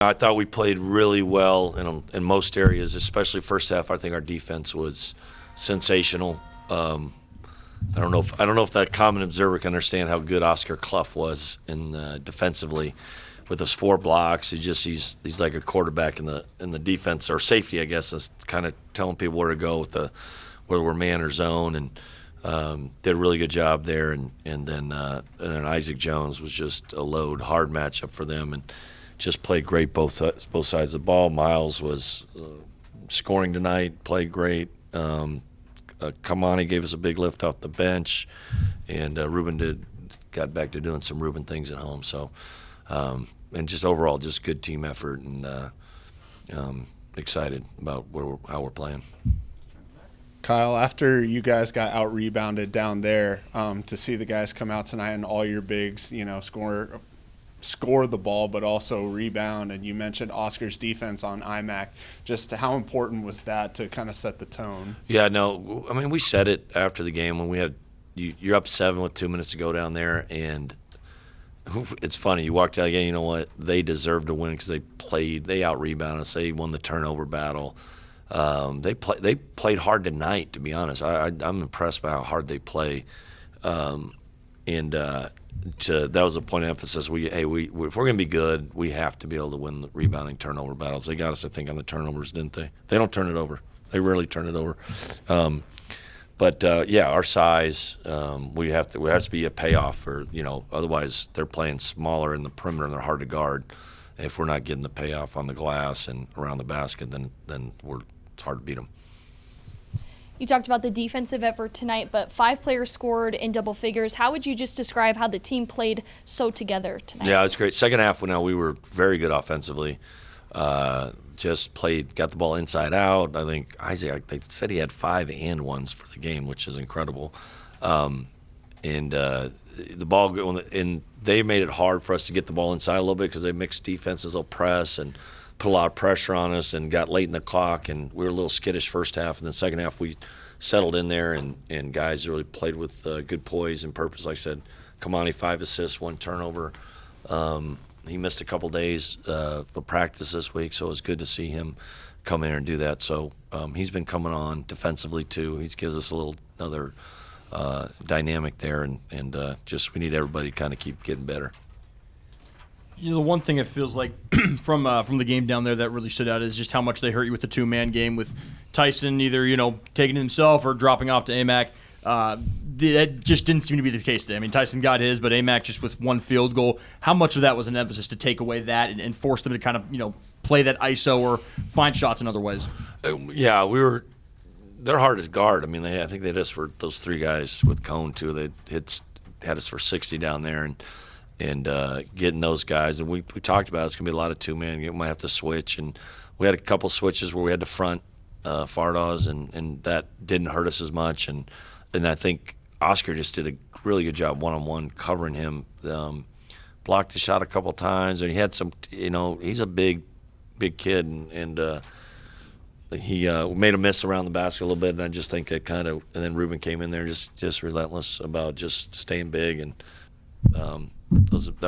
I thought we played really well in most areas, especially first half. I think our defense was sensational. I don't know if that common observer can understand how good Oscar Clough was in defensively with those 4 blocks. He's like a quarterback in the defense, or safety, I guess, is kind of telling people where to go with whether we're man or zone, and did a really good job there. And then Isaac Jones was just a load, hard matchup for them, and just played great both sides of the ball. Miles was scoring tonight, played great. Kamani gave us a big lift off the bench, and Ruben got back to doing some Ruben things at home. So, and just overall, just good team effort, and excited about how we're playing. Kyle, after you guys got out-rebounded down there, to see the guys come out tonight and all your bigs, score the ball but also rebound, and you mentioned Oscar's defense on IMAC. Just how important was that to kind of set the tone? Yeah, no, I mean, we said it after the game when we had you're up 7 with 2 minutes to go down there, and it's funny, you walked out again, you know what, they deserved to win because they out-rebounded us, they won the turnover battle. They played hard tonight, to be honest. I'm impressed by how hard they play, that was a point of emphasis. If we're going to be good, we have to be able to win the rebounding turnover battles. They got us, I think, on the turnovers, didn't they? They don't turn it over. They rarely turn it over. Our size, we have to be a payoff for, otherwise they're playing smaller in the perimeter and they're hard to guard. And if we're not getting the payoff on the glass and around the basket, then it's hard to beat them. You talked about the defensive effort tonight, but 5 players scored in double figures. How would you just describe how the team played so together tonight? Yeah, it's great. Second half, we were very good offensively. Just got the ball inside out. I think Isaac, they said he had 5 and 1s for the game, which is incredible. The ball, and they made it hard for us to get the ball inside a little bit because they mixed defenses. They'll press and put a lot of pressure on us, and got late in the clock, and we were a little skittish first half. And then second half, we settled in there, and guys really played with good poise and purpose. Like I said, Kamani 5 assists, 1 turnover. He missed a couple days for practice this week, so it was good to see him come in here and do that. So he's been coming on defensively too. He gives us another dynamic there, and just we need everybody to kind of keep getting better. The one thing it feels like from the game down there that really stood out is just how much they hurt you with the 2-man game, with Tyson either taking it himself or dropping off to AMAC. That just didn't seem to be the case today. I mean, Tyson got his, but AMAC just with 1 field goal. How much of that was an emphasis to take away that and force them to kind of play that ISO or find shots in other ways? Yeah, they're hard to guard. I mean, I think they hit us for those 3 guys with Cone too. They had us for 60 down there, and getting those guys. And we talked about it's going to be a lot of 2-man. You might have to switch. And we had a couple switches where we had to front Fardaws, and that didn't hurt us as much. And I think Oscar just did a really good job one-on-one covering him. Blocked his shot a couple times. And he had some, he's a big kid. And he made a miss around the basket a little bit. And I just think it kind of – and then Ruben came in there just relentless about just staying big. And that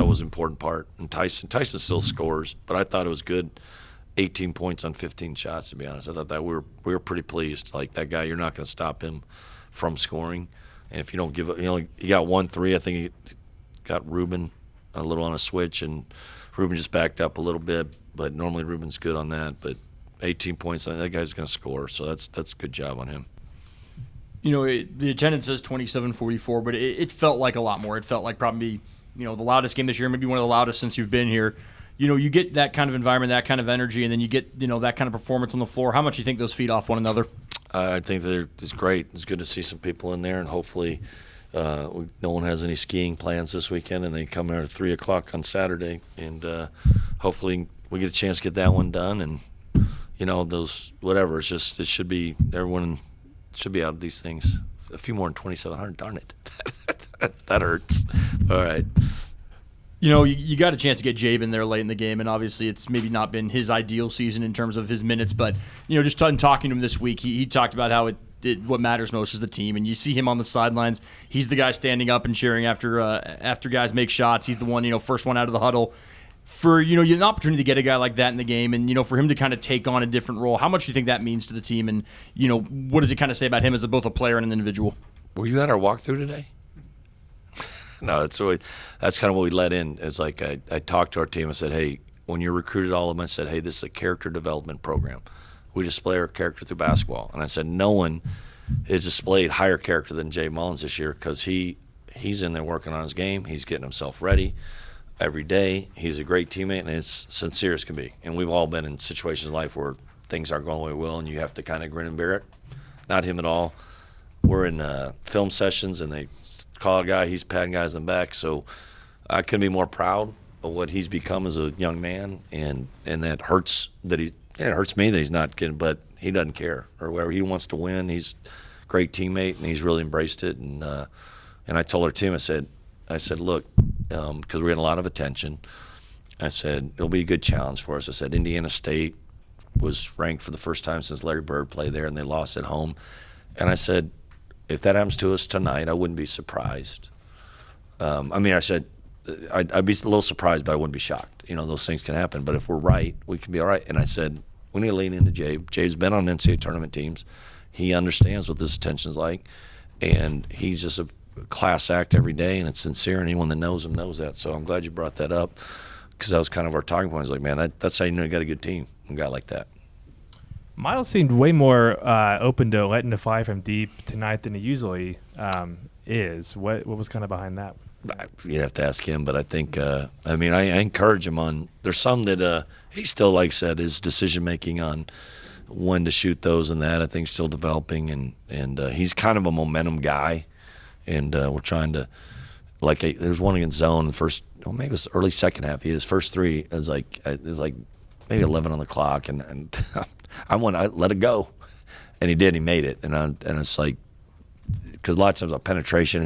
was an important part. And Tyson still scores, but I thought it was good. 18 points on 15 shots, to be honest. I thought that we were pretty pleased. Like, that guy, you're not going to stop him from scoring. And if you don't give it, he got 1 3. I think he got Ruben a little on a switch, and Ruben just backed up a little bit. But normally Ruben's good on that. But 18 points, that guy's going to score. So that's a good job on him. The attendance says 2744, but it felt like a lot more. It felt like probably the loudest game this year, maybe one of the loudest since you've been here. You get that kind of environment, that kind of energy, and then you get that kind of performance on the floor. How much do you think those feed off one another? I think it's great. It's good to see some people in there, and hopefully no one has any skiing plans this weekend, and they come there at 3 o'clock on Saturday, and hopefully we get a chance to get that one done. And those whatever. It should be everyone should be out of these things. A few more than 2,700. Darn it, that hurts. All right. You got a chance to get Jabe in there late in the game, and obviously it's maybe not been his ideal season in terms of his minutes, but just talking to him this week, he talked about how what matters most is the team, and you see him on the sidelines. He's the guy standing up and cheering after guys make shots. He's the one, first one out of the huddle. For, you know, an opportunity to get a guy like that in the game and, you know, for him to kind of take on a different role, how much do you think that means to the team? And, you know, what does it kind of say about him as both a player and an individual? Were you at our walkthrough today? No, that's kind of what we let in. It's like I talked to our team and said, hey, when you're recruited, all of them, I said, hey, this is a character development program. We display our character through basketball. And I said, no one has displayed higher character than Jay Mullins this year because he's in there working on his game. He's getting himself ready every day. He's a great teammate, and it's sincere as can be. And we've all been in situations in life where things aren't going the way well, and you have to kind of grin and bear it. Not him at all. We're in film sessions, and they call a guy, he's patting guys on the back. So I couldn't be more proud of what he's become as a young man, and that hurts it hurts me that he's not getting, but he doesn't care or whatever. He wants to win. He's a great teammate, and he's really embraced it. And I told our team, I said, look, because we're getting a lot of attention, I said, it'll be a good challenge for us. I said, Indiana State was ranked for the first time since Larry Bird played there, and they lost at home. And I said, if that happens to us tonight, I wouldn't be surprised. I said, I'd be a little surprised, but I wouldn't be shocked. You know, those things can happen. But if we're right, we can be all right. And I said, we need to lean into Jabe. Jabe's been on NCAA tournament teams. He understands what this attention's like. And he's just a class act every day, and it's sincere. And anyone that knows him knows that. So I'm glad you brought that up because that was kind of our talking point. It's like, man, that's how you know you got a good team, a guy like that. Miles seemed way more open to letting the fly from deep tonight than he usually is. What was kind of behind that? You'd have to ask him, but I think, I encourage him on, there's some that he still, like said, his decision-making on when to shoot those and that, I think, still developing, and he's kind of a momentum guy, and we're trying to, there's one against zone, the first, maybe it was early second half, his first three, it was like maybe 11 on the clock, and I let it go, and he did, he made it, and it's like, because a lot of times on penetration,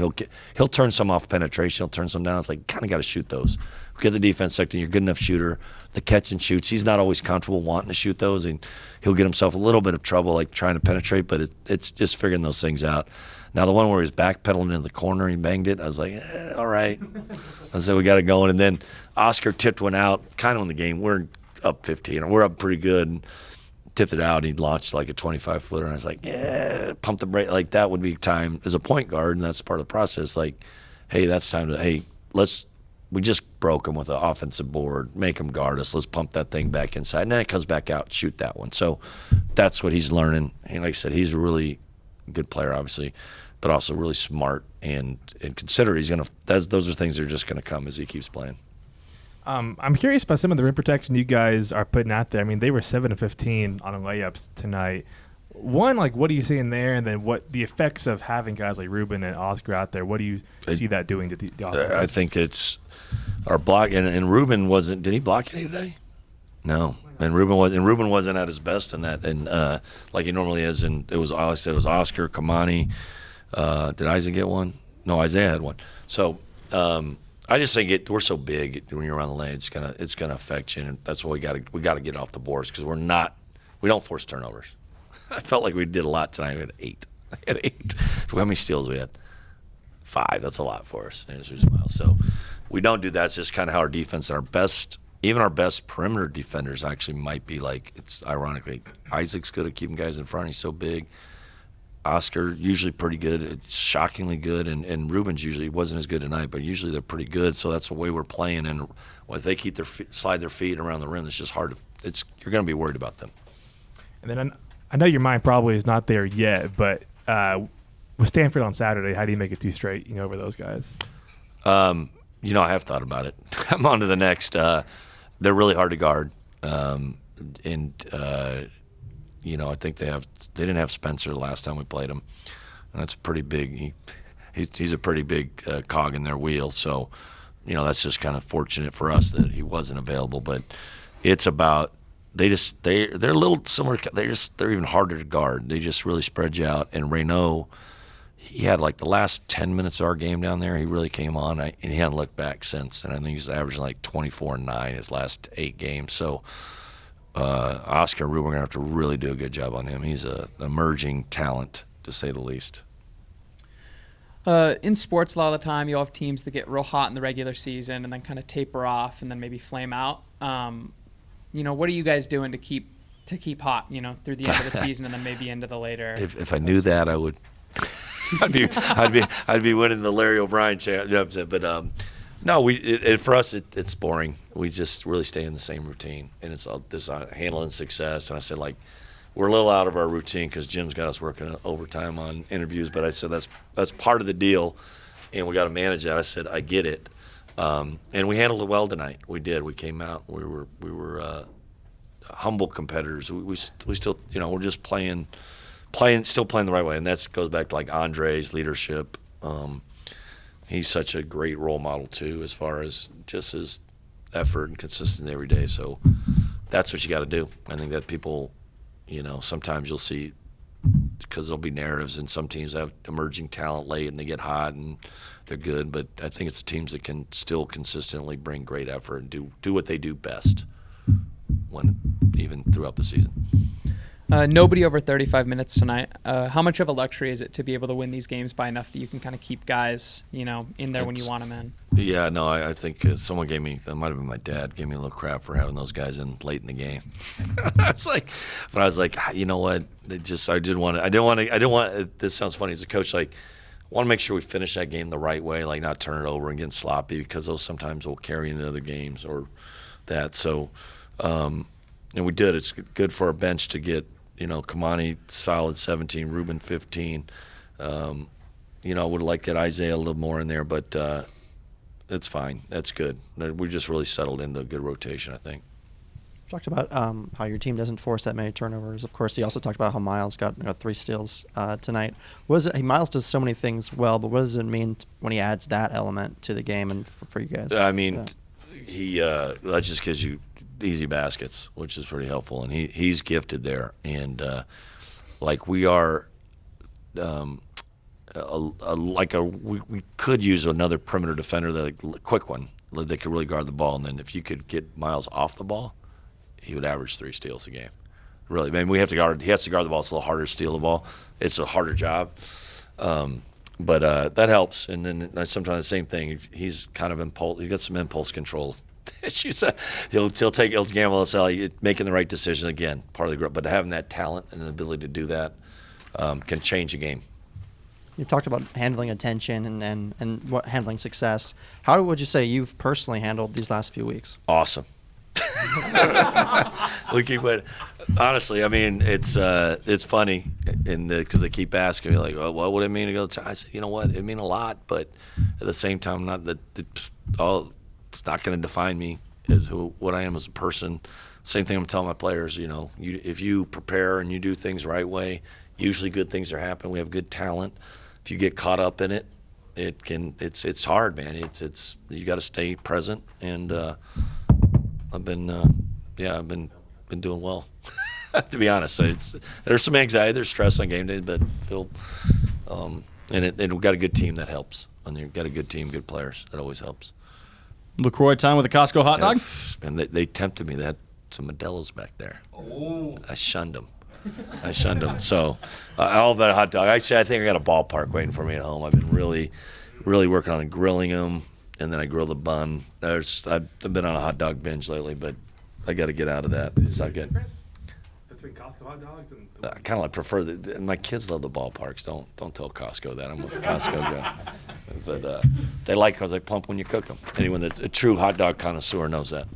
he'll turn some off penetration, he'll turn some down. It's like, kind of got to shoot those. Get the defense sector, you're a good enough shooter. The catch and shoots, he's not always comfortable wanting to shoot those, and he'll get himself a little bit of trouble like trying to penetrate, but it's just figuring those things out. Now, the one where he's backpedaling in the corner, he banged it, I was like, all right. I said, we got it going. And then Oscar tipped one out, kind of in the game. We're up 15, or we're up pretty good, and tipped it out, and he launched like a 25-footer, and I was like, yeah, pump the brake. Like, that would be time as a point guard, and that's part of the process. Like, hey, that's time to, we just broke him with an offensive board, make him guard us. Let's pump that thing back inside. And then it comes back out, shoot that one. So that's what he's learning. And like I said, he's a really good player, obviously, but also really smart and considerate. Those are things that are just going to come as he keeps playing. I'm curious about some of the rim protection you guys are putting out there. I mean, they were 7 of 15 on layups tonight. One, what are you seeing there? And then what the effects of having guys like Ruben and Oscar out there, what do you see that doing to the offense? I think it's our block. And Ruben wasn't – did he block any today? No. And Ruben wasn't at his best in that, and like he normally is. And it was, all I said, it was Oscar, Kamani. Did Isaac get one? No, Isaiah had one. So I just think we're so big when you're around the lane, it's gonna affect you, and that's why we gotta get off the boards because we don't force turnovers. I felt like we did a lot tonight. We had 8. How many steals we had? 5. That's a lot for us. So we don't do that. It's just kind of how our defense and even our best perimeter defenders actually might be like. It's ironically Isaac's good at keeping guys in front. He's so big. Oscar usually pretty good, shockingly good, and Ruben's usually wasn't as good tonight, but usually they're pretty good. So that's the way we're playing. And if they keep slide their feet around the rim, it's just hard to. You're going to be worried about them. And then I know your mind probably is not there yet, but with Stanford on Saturday, how do you make it 2 straight? Over those guys. I have thought about it. I'm on to the next. They're really hard to guard, I think they didn't have Spencer the last time we played him. And that's pretty big. He's a pretty big cog in their wheel. So, that's just kind of fortunate for us that he wasn't available. But it's about they're a little similar. They're even harder to guard. They just really spread you out. And Reynaud, he had the last 10 minutes of our game down there. He really came on, and he hadn't looked back since. And I think he's averaging 24 and 9 his last 8 games. So. Oscar and Ruben, we're going to have to really do a good job on him. He's an emerging talent, to say the least. In sports, a lot of the time, you'll have teams that get real hot in the regular season and then kind of taper off and then maybe flame out. What are you guys doing to keep hot, through the end of the season and then maybe into the later? If I knew that, I would. I'd be winning the Larry O'Brien championship. But no, for us it's boring. We just really stay in the same routine, and it's all this handling success. And I said, like, we're a little out of our routine because Jim's got us working overtime on interviews. But I said that's part of the deal, and we got to manage that. I said I get it, and we handled it well tonight. We did. We came out. We were humble competitors. We still, we're just still playing the right way, and that goes back to like Andre's leadership. He's such a great role model too, as far as just his effort and consistency every day. So that's what you got to do. I think that people, sometimes you'll see, because there'll be narratives, and some teams have emerging talent late and they get hot and they're good. But I think it's the teams that can still consistently bring great effort and do what they do best, even throughout the season. Nobody over 35 minutes tonight. How much of a luxury is it to be able to win these games by enough that you can kind of keep guys, in there when you want them in? Yeah, no, I think someone that might have been my dad, gave me a little crap for having those guys in late in the game. I was like, you know what? I didn't want. This sounds funny as a coach, like, want to make sure we finish that game the right way, like not turn it over and get sloppy, because those sometimes will carry into other games or that. So, and we did. It's good for our bench to get, Kamani solid 17, Ruben 15. Would like to get Isaiah a little more in there, but it's fine. That's good. We just really settled into a good rotation, I think. You talked about how your team doesn't force that many turnovers. Of course, you also talked about how Miles got 3 steals tonight. Miles does so many things well, but what does it mean when he adds that element to the game and for you guys? I mean, he that just gives you easy baskets, which is pretty helpful, and he's gifted there. And we are, we could use another perimeter defender, quick one that could really guard the ball. And then if you could get Miles off the ball, he would average 3 steals a game. Really, he has to guard the ball. It's a little harder to steal the ball. It's a harder job. But that helps. And then sometimes the same thing. He's kind of he got some impulse control. He'll gamble and making the right decision, again, part of the group. But having that talent and the ability to do that can change a game. You talked about handling attention and handling success. How would you say you've personally handled these last few weeks? Awesome. We keep it. Honestly, I mean, it's funny, because they keep asking me, like, well, what would it mean to go to? I said, you know what? It mean a lot, but at the same time, it's not going to define me as what I am as a person. Same thing I'm telling my players. If you prepare and you do things the right way, usually good things are happening. We have good talent. If you get caught up in it, it's hard, man. It's you got to stay present, and I've been doing well. To be honest, there's some anxiety, there's stress on game day, but and we've got a good team that helps. When you've got a good team, good players, that always helps. LaCroix time with a Costco hot dog? And they tempted me. They had some Modelo's back there. Oh. I shunned them. So all that hot dog. Actually, I think I got a ballpark waiting for me at home. I've been really, really working on grilling them, and then I grill the bun. I've been on a hot dog binge lately, but I got to get out of that. It's not good. Between Costco hot dogs and I kind of prefer my kids love the ballparks. Don't tell Costco that I'm a Costco guy, but they like because they plump when you cook them. Anyone that's a true hot dog connoisseur knows that.